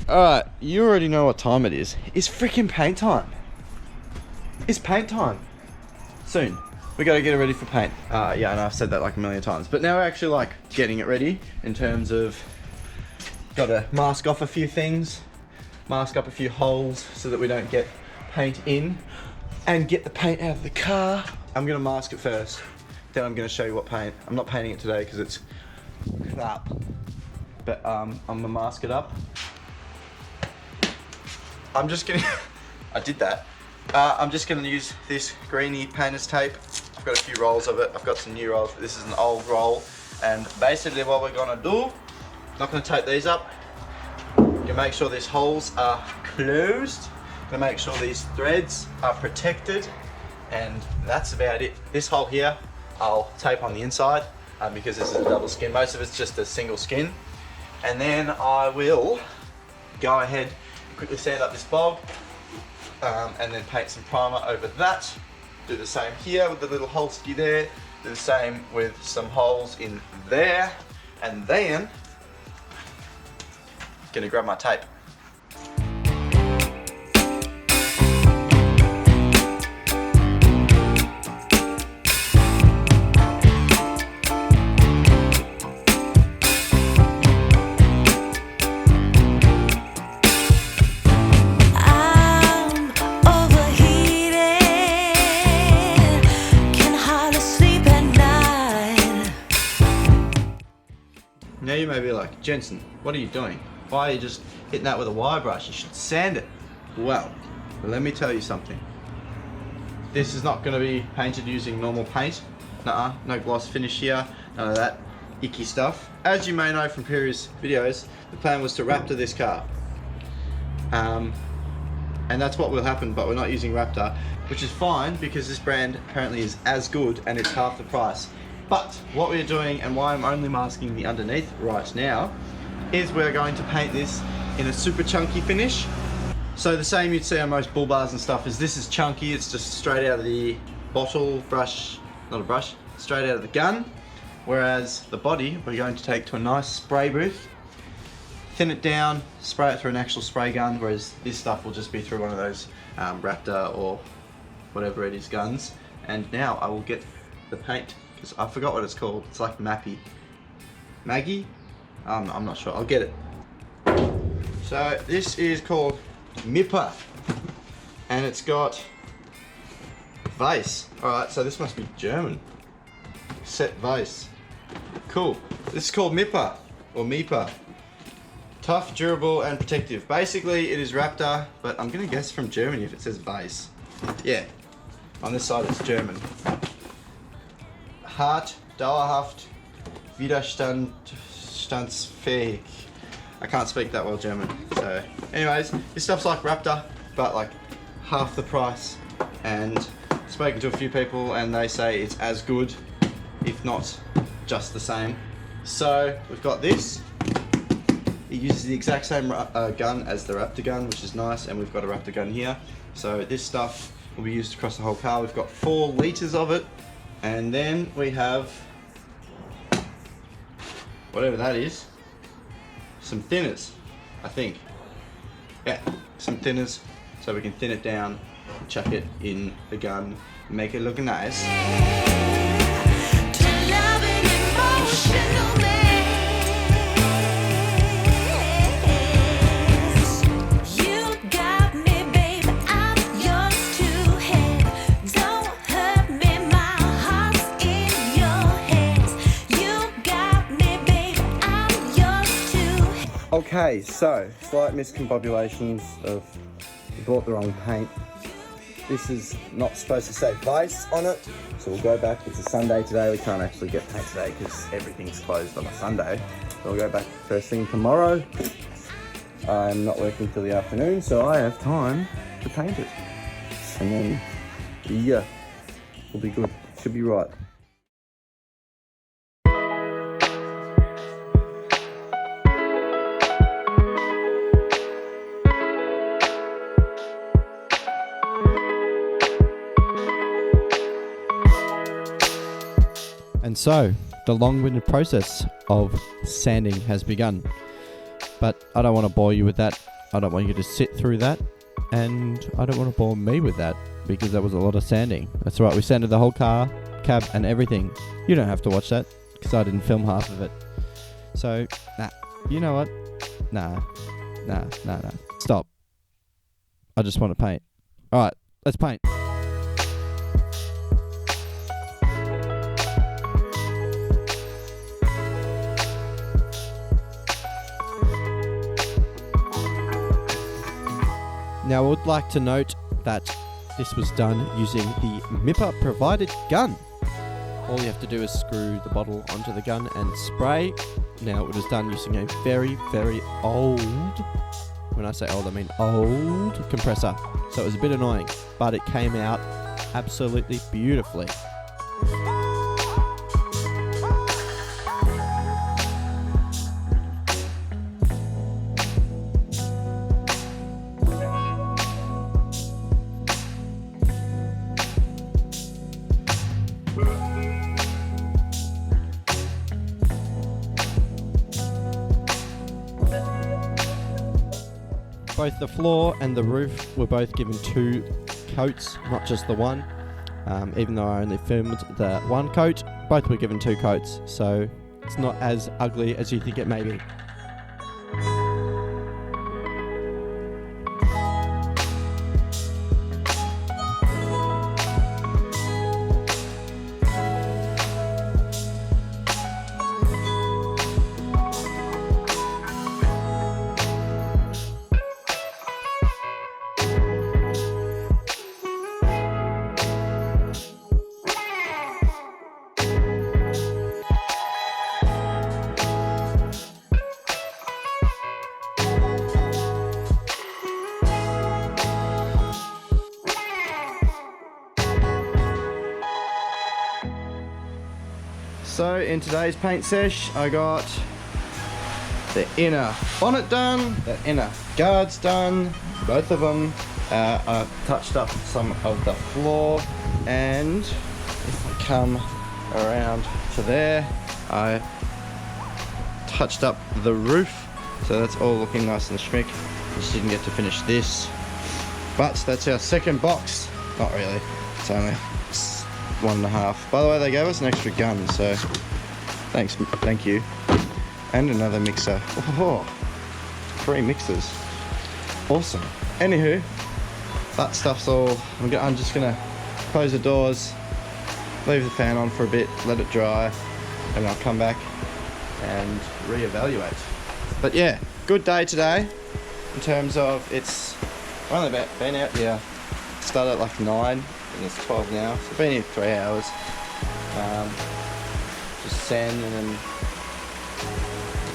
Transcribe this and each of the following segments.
Alright, you already know what time it is. It's freaking paint time. It's paint time. Soon. We gotta get it ready for paint. Yeah, I know I've said that like a million times. But now we're actually like getting it ready in terms of gotta mask off a few things, mask up a few holes so that we don't get paint in, and get the paint out of the car. I'm gonna mask it first, then I'm gonna show you what paint. I'm not painting it today because it's crap. But I'm gonna mask it up. I'm just gonna, I did that. I'm just gonna use this greeny painter's tape. I've got a few rolls of it. I've got some new rolls. This is an old roll. And basically what we're gonna do, not gonna tape these up. You make sure these holes are closed. Gonna make sure these threads are protected. And that's about it. This hole here, I'll tape on the inside because this is a double skin. Most of it's just a single skin. And then I will go ahead and quickly sand up this bog and then paint some primer over that. Do the same here with the little holesky there. Do the same with some holes in there. And then, gonna grab my tape. Now you may be like, Jensen, what are you doing? Why are you just hitting that with a wire brush? You should sand it. Well, let me tell you something. This is not going to be painted using normal paint. Nuh-uh, no gloss finish here, none of that icky stuff. As you may know from previous videos, the plan was to Raptor this car. And that's what will happen, but we're not using Raptor, which is fine because this brand apparently is as good and it's half the price. But what we're doing, and why I'm only masking the underneath right now, is we're going to paint this in a super chunky finish. So the same you'd see on most bull bars and stuff is this is chunky, it's just straight out of the bottle brush, not a brush, straight out of the gun. Whereas the body, we're going to take to a nice spray booth, thin it down, spray it through an actual spray gun, whereas this stuff will just be through one of those Raptor or whatever it is guns. And now I will get the paint. I forgot what it's called. It's like Maggie? I'm not sure. I'll get it. So this is called MIPA, and it's got Weiss. All right, so this must be German. Set Weiss. Cool. This is called MIPA or MIPA. Tough, durable, and protective. Basically, it is Raptor, but I'm gonna guess from Germany if it says Weiss. Yeah. On this side, it's German. Hart, dauerhaft, widerstandsfähig. I can't speak that well German. So anyways, this stuff's like Raptor, but like half the price. And spoken to a few people and they say it's as good, if not just the same. So we've got this. It uses the exact same gun as the Raptor gun, which is nice. And we've got a Raptor gun here. So this stuff will be used across the whole car. We've got 4 liters of it. And then we have, whatever that is, some thinners, I think. Yeah, some thinners, so we can thin it down, chuck it in the gun, make it look nice. Okay, so slight miscombobulations of we bought the wrong paint. This is not supposed to say Weiss on it, so we'll go back. It's a Sunday today. We can't actually get paint today because everything's closed on a Sunday. So we'll go back first thing tomorrow. I'm not working till the afternoon, so I have time to paint it. And then, yeah, we'll be good. Should be right. And so, the long-winded process of sanding has begun. But I don't want to bore you with that. I don't want you to sit through that, and I don't want to bore me with that, because that was a lot of sanding. That's right, we sanded the whole car, cab, and everything. You don't have to watch that, because I didn't film half of it. So, nah. You know what? Nah. Stop. I just want to paint. Alright, let's paint. Now, I would like to note that this was done using the MIPA provided gun. All you have to do is screw the bottle onto the gun and spray. Now, it was done using a very, very old, when I say old, I mean old compressor. So it was a bit annoying, but it came out absolutely beautifully. Both the floor and the roof were both given 2 coats, not just the one. Even though I only filmed the 1 coat, both were given 2 coats, so it's not as ugly as you think it may be. So in today's paint sesh, I got the inner bonnet done, the inner guards done, both of them. I touched up some of the floor, and if I come around to there, I touched up the roof. So that's all looking nice and schmick. Just didn't get to finish this. But that's our second box. Not really, it's only 1.5. By the way, they gave us an extra gun, so thank you. And another mixer. Oh, 3 mixers. Awesome. Anywho, that stuff's all. I'm just gonna close the doors, leave the fan on for a bit, let it dry, and I'll come back and reevaluate. But yeah, good day today in terms of it's only about been out here. Started at like 9. And it's 12 now, so I've been here 3 hours. Just sanding and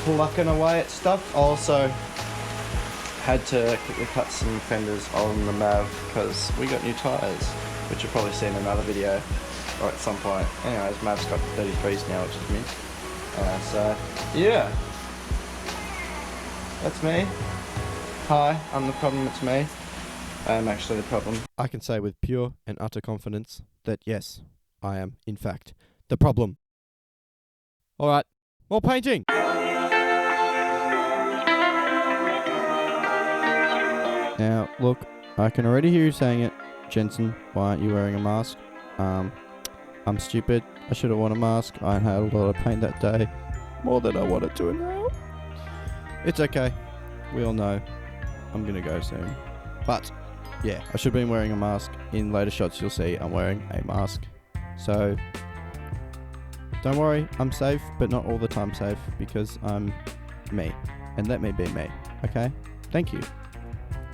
plucking away at stuff. Also had to quickly cut some fenders on the MAV because we got new tyres, which you'll probably see in another video or at some point. Anyways, MAV's got 33s now, which is mint. So yeah, that's me. Hi, I'm the problem, it's me. I am actually the problem. I can say with pure and utter confidence that yes, I am, in fact, the problem. Alright, more painting! Now, look, I can already hear you saying it. Jensen, why aren't you wearing a mask? I'm stupid. I should have worn a mask. I had a lot of pain that day. More than I wanted to now. It's okay. We all know I'm gonna go soon. But yeah, I should have been wearing a mask. In later shots you'll see I'm wearing a mask. So don't worry, I'm safe, but not all the time safe because I'm me. And let me be me, okay? Thank you.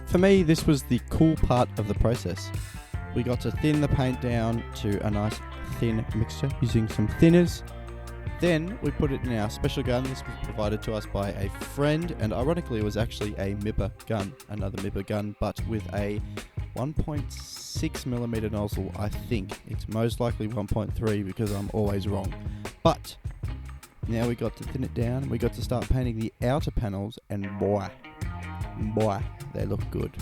For me, this was the cool part of the process. We got to thin the paint down to a nice thin mixture using some thinners. Then we put it in our special gun. This was provided to us by a friend, and ironically it was actually a MIPA gun, another MIPA gun, but with a 1.6mm nozzle. I think it's most likely 1.3 because I'm always wrong. But now we got to thin it down, we got to start painting the outer panels, and boy, they look good.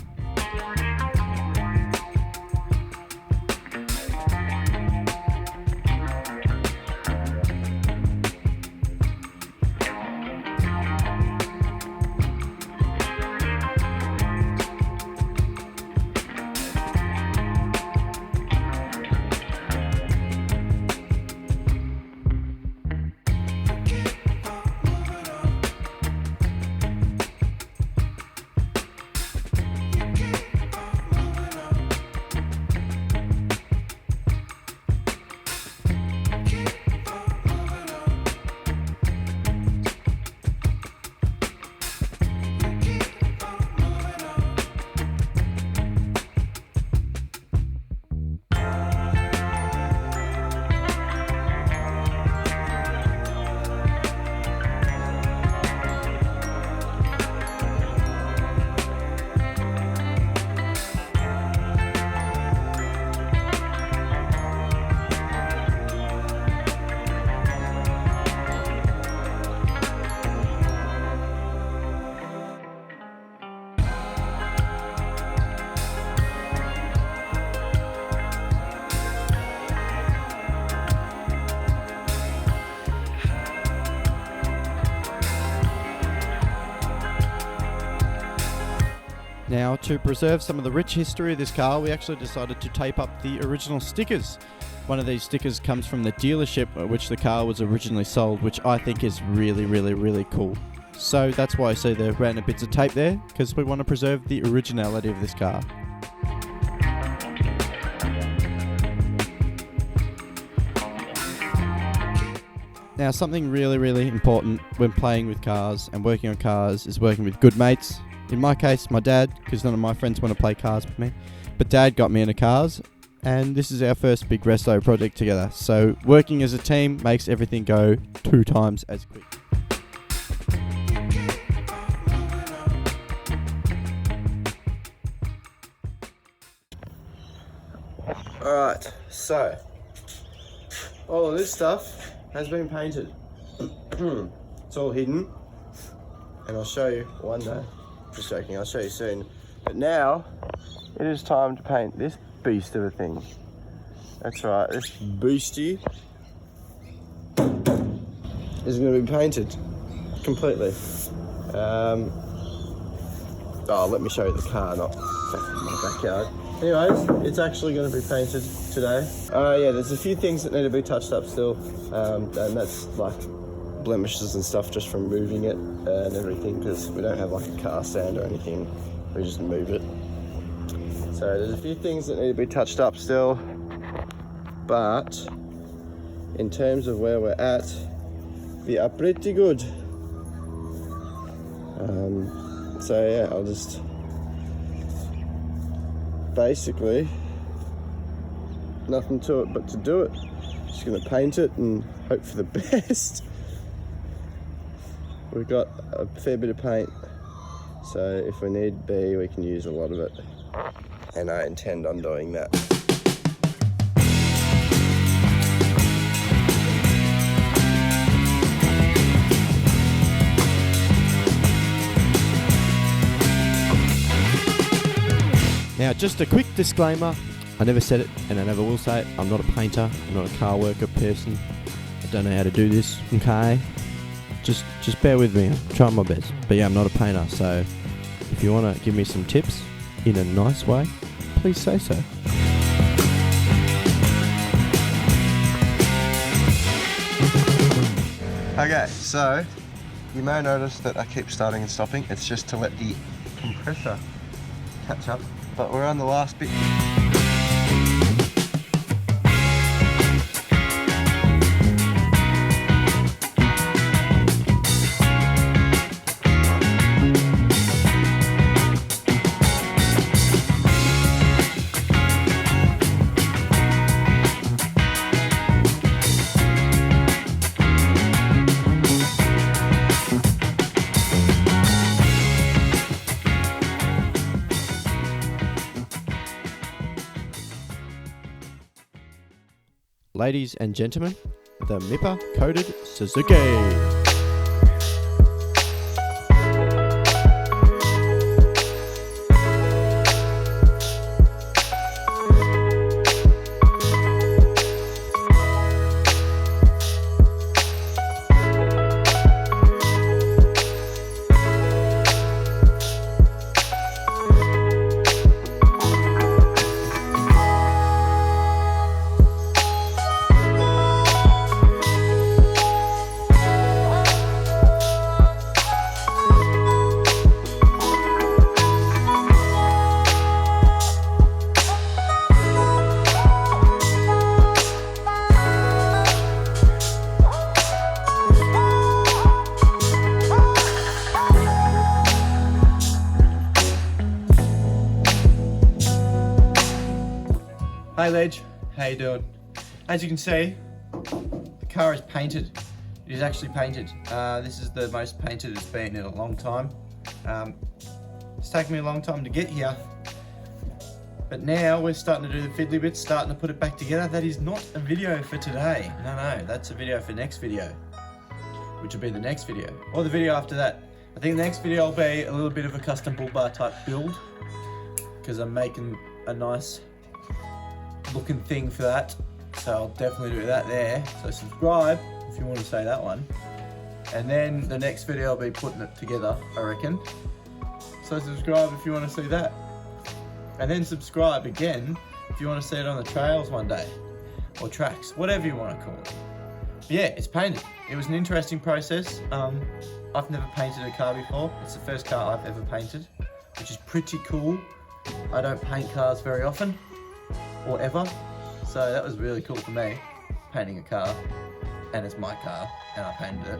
to preserve some of the rich history of this car, we actually decided to tape up the original stickers. One of these stickers comes from the dealership at which the car was originally sold, which I think is really, really, really cool. So that's why I see the random bits of tape there, because we want to preserve the originality of this car. Now, something really, really important when playing with cars and working on cars is working with good mates. In my case, my dad, because none of my friends want to play cars with me. But Dad got me into cars, and this is our first big resto project together. So working as a team makes everything go 2 times as quick. Alright, so all of this stuff has been painted. It's all hidden, and I'll show you one day. Just joking, I'll show you soon. But now it is time to paint this beast of a thing. That's right, this beastie is going to be painted completely. Let me show you the car, not my backyard. Anyways, it's actually going to be painted today. Yeah, there's a few things that need to be touched up still, and that's like blemishes and stuff just from moving it and everything, because we don't have like a car stand or anything, we just move it. So there's a few things that need to be touched up still, but in terms of where we're at, we are pretty good. So yeah, I'll just basically nothing to it but to do it. Just gonna paint it and hope for the best. We've got a fair bit of paint, so if we need be, we can use a lot of it, and I intend on doing that. Now, just a quick disclaimer, I never said it and I never will say it, I'm not a painter, I'm not a car worker person, I don't know how to do this, okay? Just bear with me, I'm trying my best. But yeah, I'm not a painter, so if you want to give me some tips in a nice way, please say so. Okay, so you may notice that I keep starting and stopping. It's just to let the compressor catch up. But we're on the last bit. Ladies and gentlemen, the MIPA coated Suzuki. Hey Ledge, how you doing? As you can see, the car is painted. It is actually painted. This is the most painted it's been in a long time. It's taken me a long time to get here, but now we're starting to do the fiddly bits, starting to put it back together. That is not a video for today. No, that's a video for next video, which will be the next video, or the video after that. I think the next video will be a little bit of a custom bull bar type build, because I'm making a nice looking thing for that, so I'll definitely do that there. So subscribe if you want to say that one, and then the next video I'll be putting it together, I reckon. So subscribe if you want to see that. And then subscribe again if you want to see it on the trails one day. Or tracks, whatever you want to call it. But yeah, it's painted. It was an interesting process. I've never painted a car before. It's the first car I've ever painted, which is pretty cool. I don't paint cars very often, or ever. So that was really cool for me, painting a car. And it's my car, and I painted it.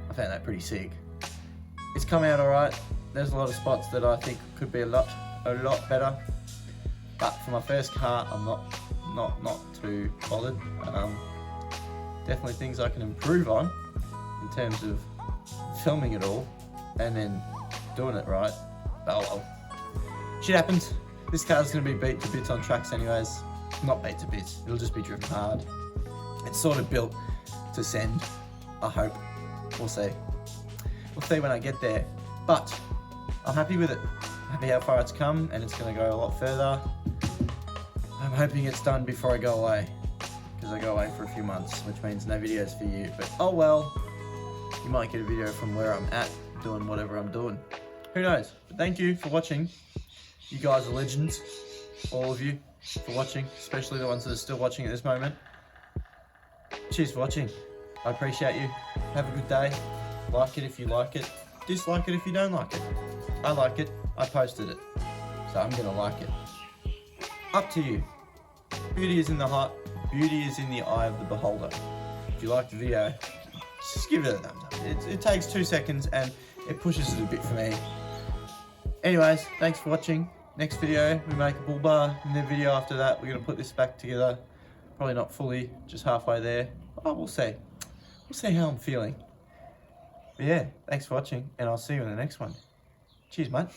I found that pretty sick. It's come out alright. There's a lot of spots that I think could be a lot better. But for my first car, I'm not too bothered. Definitely things I can improve on in terms of filming it all and then doing it right. Oh well. Shit happens. This car's gonna be beat to bits on tracks anyways. Not beat to bits, it'll just be driven hard. It's sort of built to send, I hope. We'll see. We'll see when I get there. But I'm happy with it. I'm happy how far it's come, and it's gonna go a lot further. I'm hoping it's done before I go away, because I go away for a few months, which means no videos for you. But oh well, you might get a video from where I'm at, doing whatever I'm doing. Who knows? But thank you for watching. You guys are legends, all of you, for watching, especially the ones that are still watching at this moment. Cheers for watching. I appreciate you. Have a good day. Like it if you like it. Dislike it if you don't like it. I like it. I posted it. So I'm gonna like it. Up to you. Beauty is in the heart. Beauty is in the eye of the beholder. If you like the video, just give it a thumbs up. It takes 2 seconds and it pushes it a bit for me. Anyways, thanks for watching. Next video, we make a bull bar. And the video after that, we're gonna put this back together. Probably not fully, just halfway there. Oh, we'll see. We'll see how I'm feeling. But yeah, thanks for watching, and I'll see you in the next one. Cheers, mate.